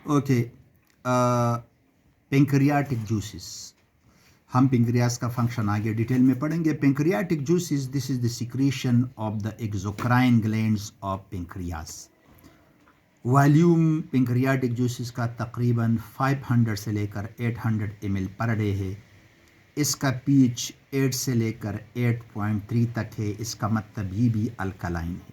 Okay, pancreatic juices, हम pancreas का function आगे डिटेल में पढ़ेंगे। Pancreatic juices, this is the secretion of the exocrine glands of pancreas. Volume pancreatic juices का तकरीबन 500 से लेकर 800 ml पर डे है। इसका पीएच 8 से लेकर 8.3 तक है। इसका मतलब ये भी अल्कलाइन है।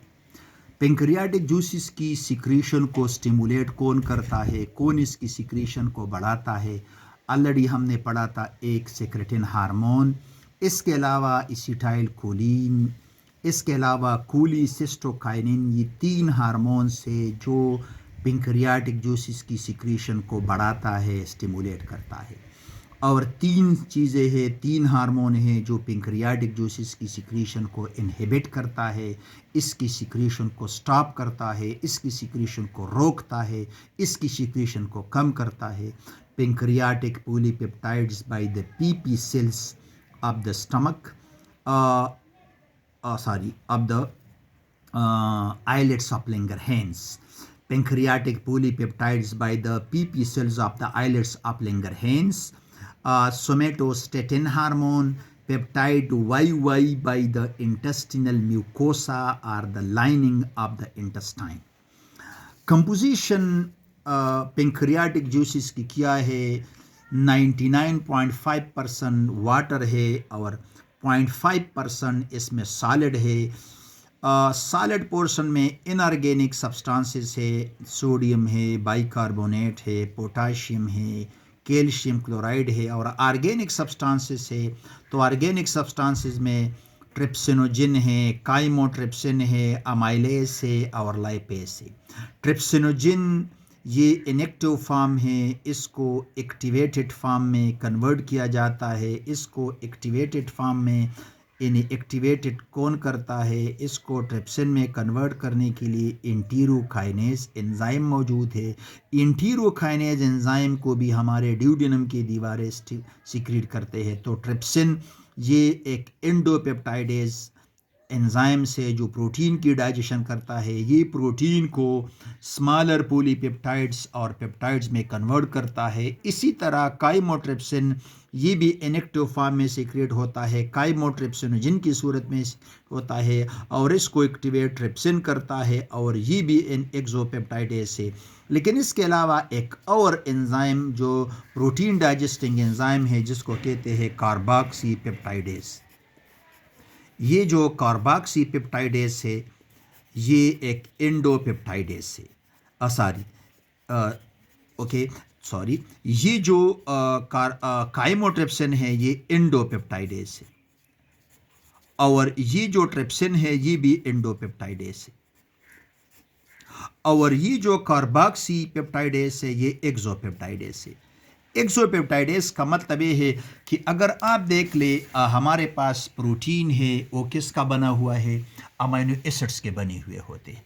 पेंक्रियाटिक जूसेस की सिक्रीशन को स्टिमुलेट कौन करता है, कौन इसकी सिक्रीशन को बढ़ाता है? ऑलरेडी हमने पढ़ा था एक सेक्रेटिन हार्मोन, इसके अलावा इसिटाइल कोलिन, इसके अलावा कोलिसिस्टोकाइनिन। ये 3 हार्मोन्स है जो पेंक्रियाटिक जूसेस की सिक्रीशन को बढ़ाता है, स्टिमुलेट करता है। और 3 चीज़ें हैं, 3 हार्मोन हैं जो पेंक्रियाटिक जूसेस की सिक्रीशन को इनहिबिट करता है, इसकी सिक्रीशन को स्टॉप करता है, इसकी सिक्रीशन को रोकता है, इसकी सिक्रीशन को कम करता है। Pancreatic polypeptides by the PP sales of the stomach, of the islets of Langerhans. Pancreatic polypeptides by the PP cells of the islets of Langerhans. Somatostatin hormone, peptide YY by the intestinal mucosa or the lining of the intestine. Composition pancreatic juices की क्या है? 99.5% water है और 0.5% इसमें solid है। Solid portion में inorganic substances है, sodium है, बाइकार्बोनेट है, पोटाशियम है, कैल्शियम क्लोराइड है। और ऑर्गेनिक सब्सटेंसेस है, तो ऑर्गेनिक सब्सटेंसेस में ट्रिप्सिनोजिन है, काइमोट्रिप्सिन है, अमाइलेस है और लाइपेस है। ट्रिप्सिनोजिन ये इनएक्टिव फॉर्म है, इसको एक्टिवेटेड फॉर्म में कन्वर्ट किया जाता है। इसको एक्टिवेटेड फॉर्म में एक्टिवेटेड कौन करता है? इसको ट्रिप्सिन में कन्वर्ट करने के लिए एंटीरोकाइनेज एंजाइम मौजूद है। एंटीरोकाइनेज एंजाइम को भी हमारे ड्यूडेनम की दीवारें सिक्रीट करते हैं। तो ट्रिप्सिन ये एक एंडोपेप्टाइडेज एंजाइम से जो प्रोटीन की डाइजेशन करता है, ये प्रोटीन को स्मॉलर पॉलीपेप्टाइड्स और पेप्टाइड्स में कन्वर्ट करता है। इसी तरह काइमोट्रिप्सिन ये भी इनएक्टिव फॉर्म में सीक्रेट होता है, काइमोट्रिप्सिनोजिन की सूरत में होता है और इसको एक्टिवेट ट्रिप्सिन करता है और ये भी इन एक्सोपेप्टाइडेज है। लेकिन इसके अलावा एक और एंजाइम जो प्रोटीन डाइजेस्टिंग एंजाइम है जिसको कहते हैं कार्बोक्सी पेप्टाइडेज। ये जो कार्बोक्सी पेप्टाइडेज है ये एक एंडोपेप्टाइडेज है। ये जो काइमोट्रिप्सिन है ये एंडोपेप्टाइडेज है और ये जो ट्रिप्सिन है ये भी एंडोपेप्टाइडेज है और ये जो कार्बोक्सी पेप्टाइडेज है ये एक्सोपेप्टाइडेज है। एक्सोपेप्टाइडेज का मतलब ये है कि अगर आप देख ले हमारे पास प्रोटीन है, वो किसका बना हुआ है? अमीनो एसिड्स के बने हुए होते हैं।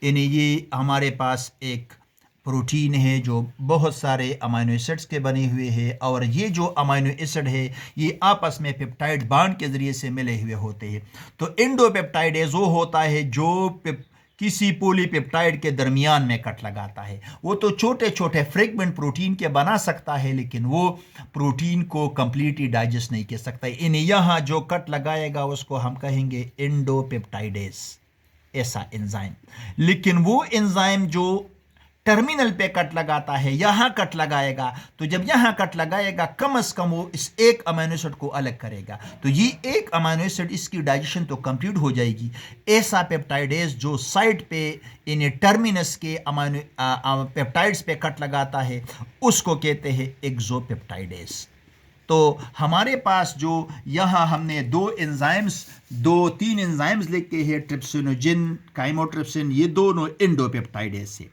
यानी ये हमारे पास एक प्रोटीन है जो बहुत सारे अमीनो एसिड्स के बने हुए हैं और ये जो अमीनो एसिड है ये आपस में पेप्टाइड बॉन्ड के ज़रिए से मिले हुए होते हैं। तो एंडोपेप्टाइडेज वो होता है जो किसी पॉलीपेप्टाइड के दरमियान में कट लगाता है। वो तो छोटे छोटे फ्रेगमेंट प्रोटीन के बना सकता है लेकिन वो प्रोटीन को कंप्लीटली डाइजेस्ट नहीं कर सकता। इन यहाँ जो कट लगाएगा उसको हम कहेंगे एंडोपेप्टाइडेज, ऐसा एंजाइम। लेकिन वो एंजाइम जो टर्मिनल पे कट लगाता है, यहाँ कट लगाएगा, तो जब यहाँ कट लगाएगा कम से कम वो इस एक अमीनो एसिड को अलग करेगा। तो ये एक अमीनो एसिड इसकी डाइजेशन तो कंप्लीट हो जाएगी। ऐसा पेप्टाइडेज जो साइड पे इन टर्मिनस के अमीनो पेप्टाइड्स पे कट लगाता है उसको कहते हैं एक्सोपेप्टाइडेज। तो हमारे पास जो यहाँ हमने 2-3 एंजाइम्स लिखे हैं, ट्रिप्सिनोजिन, काइमोट्रिप्सिन, ये दोनों एंडोपेप्टाइडेज है।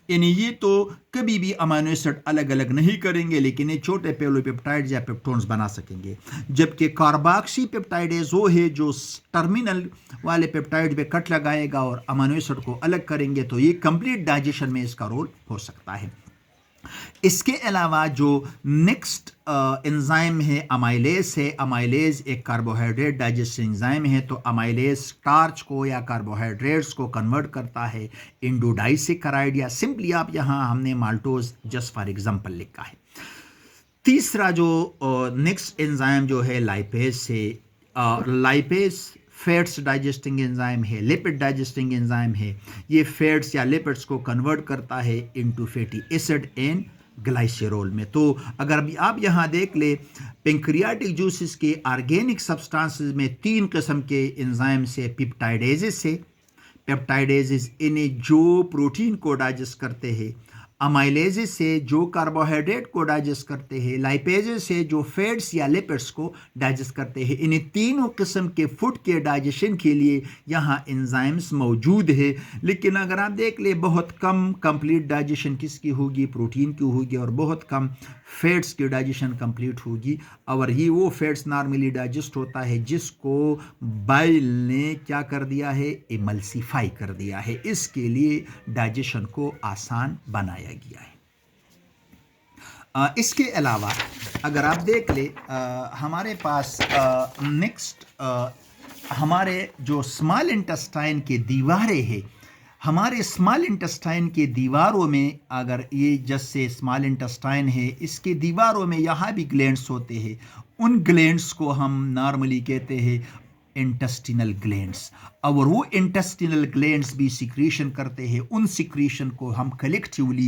यानी ये तो कभी भी अमीनो एसिड अलग अलग नहीं करेंगे लेकिन ये छोटे पॉलीपेप्टाइड्स या पेप्टोन्स बना सकेंगे। जबकि कार्बोक्सी पेप्टाइडेज वो है जो टर्मिनल वाले पेप्टाइड पे कट लगाएगा और अमीनो एसिड को अलग करेंगे, तो ये कंप्लीट डाइजेशन में इसका रोल हो सकता है। इसके अलावा जो नेक्स्ट एंजाइम है अमाइलेज है। अमाइलेज एक कार्बोहाइड्रेट डाइजेस्टिव एंजाइम है। तो अमाइलेज स्टार्च को या कार्बोहाइड्रेट्स को कन्वर्ट करता है इंटू डाइसैकेराइड, या सिंपली आप यहाँ हमने माल्टोज जस्ट फॉर एग्जांपल लिखा है। तीसरा जो नेक्स्ट एंजाइम जो है लाइपेज है। लाइपेज फैट्स डाइजेस्टिंग एंजाइम है, लिपिड डाइजेस्टिंग एंजाइम है। ये फैट्स या लिपिड्स को कन्वर्ट करता है इनटू फैटी एसिड एंड ग्लाइसेरोल में। तो अगर अभी आप यहाँ देख ले, पेंक्रियाटिक जूसेस के ऑर्गेनिक सब्सटेंसेस में 3 किस्म के एंजाइम्स है। पेप्टाइडेजेस है, पेप्टाइडेजेस इन्हें जो प्रोटीन को डाइजेस्ट करते हैं। अमाइलेजेस से जो कार्बोहाइड्रेट को डाइजेस्ट करते हैं। लाइपेजेस से जो फैट्स या लिपिड्स को डाइजेस्ट करते हैं। इन्हें तीनों किस्म के फूड के डाइजेशन के लिए यहाँ एंजाइम्स मौजूद है। लेकिन अगर आप देख ले, बहुत कम कंप्लीट डाइजेशन किसकी होगी? प्रोटीन की होगी, और बहुत कम फैट्स की डाइजेशन कंप्लीट होगी। और ये वो फैट्स नॉर्मली डाइजेस्ट होता है जिसको बाइल ने क्या कर दिया है? इमल्सिफाई कर दिया है। इसके लिए डाइजेशन को आसान बनाया गया है। इसके अलावा अगर आप देख ले, हमारे पास नेक्स्ट हमारे जो स्मॉल इंटेस्टाइन के दीवारें हैं, हमारे स्मॉल इंटेस्टाइन के दीवारों में, अगर ये जैसे स्मॉल इंटेस्टाइन है, इसके दीवारों में यहाँ भी ग्लैंड्स होते हैं। उन ग्लैंड्स को हम नॉर्मली कहते हैं इंटेस्टिनल ग्लैंड्स। और वो इंटेस्टिनल ग्लैंड्स भी सिक्रीशन करते हैं। उन सिक्रीशन को हम कलेक्टिवली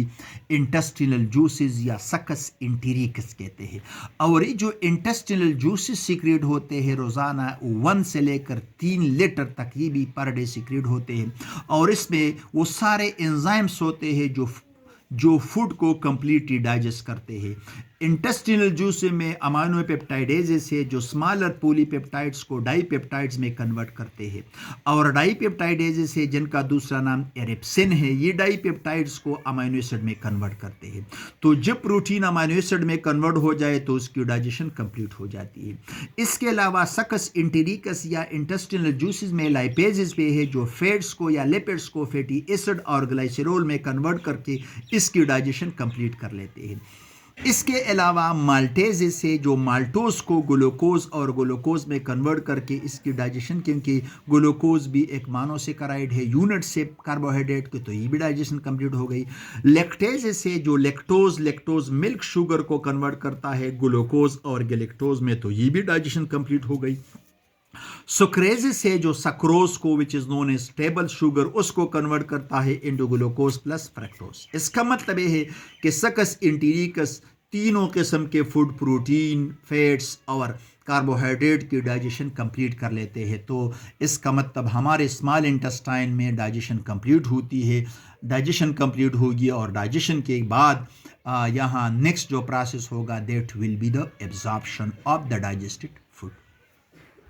इंटेस्टिनल जूसेस या सकस इंटेरिकस कहते हैं। और ये जो इंटेस्टिनल जूसेस सिक्रीट होते हैं रोज़ाना 1 से लेकर 3 लीटर तक ये भी पर डे सिक्रीट होते हैं। और इसमें वो सारे एंजाइम्स होते हैं जो फूड को कंप्लीटली डाइजेस्ट करते हैं। इंटेस्टिनल जूस में अमाइनो पेप्टाइडेजेस है जो स्मॉलर पॉलीपेप्टाइड्स को डाइपेप्टाइड्स में कन्वर्ट करते हैं। और डाइपेप्टाइडेजेस है जिनका दूसरा नाम एरिप्सिन है, ये डाइपेप्टाइड्स को अमाइनो एसिड में कन्वर्ट करते हैं। तो जब प्रोटीन अमाइनो एसिड में कन्वर्ट हो जाए तो उसकी डाइजेशन कंप्लीट हो जाती है। इसके अलावा सकस इंटेरिकस या इंटेस्टिनल जूसेस में लाइपेजेस पे है जो फैट्स को या लिपिड्स को फैटी एसिड और ग्लाइसेरोल में कन्वर्ट करके इसकी डाइजेशन कंप्लीट कर लेते हैं। इसके अलावा माल्टेज से जो माल्टोज को ग्लूकोज और ग्लूकोज में कन्वर्ट करके इसकी डाइजेशन, क्योंकि ग्लूकोज भी एक मोनोसेकेराइड है यूनिट से कार्बोहाइड्रेट के, तो ये भी डाइजेशन कंप्लीट हो गई। लैक्टेज से जो लैक्टोज मिल्क शुगर को कन्वर्ट करता है ग्लूकोज और गैलेक्टोज में, तो ये भी डाइजेशन कंप्लीट हो गई। सुक्रेज से जो सक्रोज को which is known as table sugar उसको कन्वर्ट करता है इनटू ग्लूकोज प्लस फ्रक्टोज। इसका मतलब यह है कि सकस इंटेरिकस तीनों किस्म के फूड, प्रोटीन, फैट्स और कार्बोहाइड्रेट की डाइजेशन कंप्लीट कर लेते हैं। तो इसका मतलब हमारे स्मॉल इंटेस्टाइन में डाइजेशन कंप्लीट होती है। डाइजेशन कंप्लीट होगी और डाइजेशन के बाद यहाँ नेक्स्ट जो प्रोसेस होगा that will be the absorption of the digested food.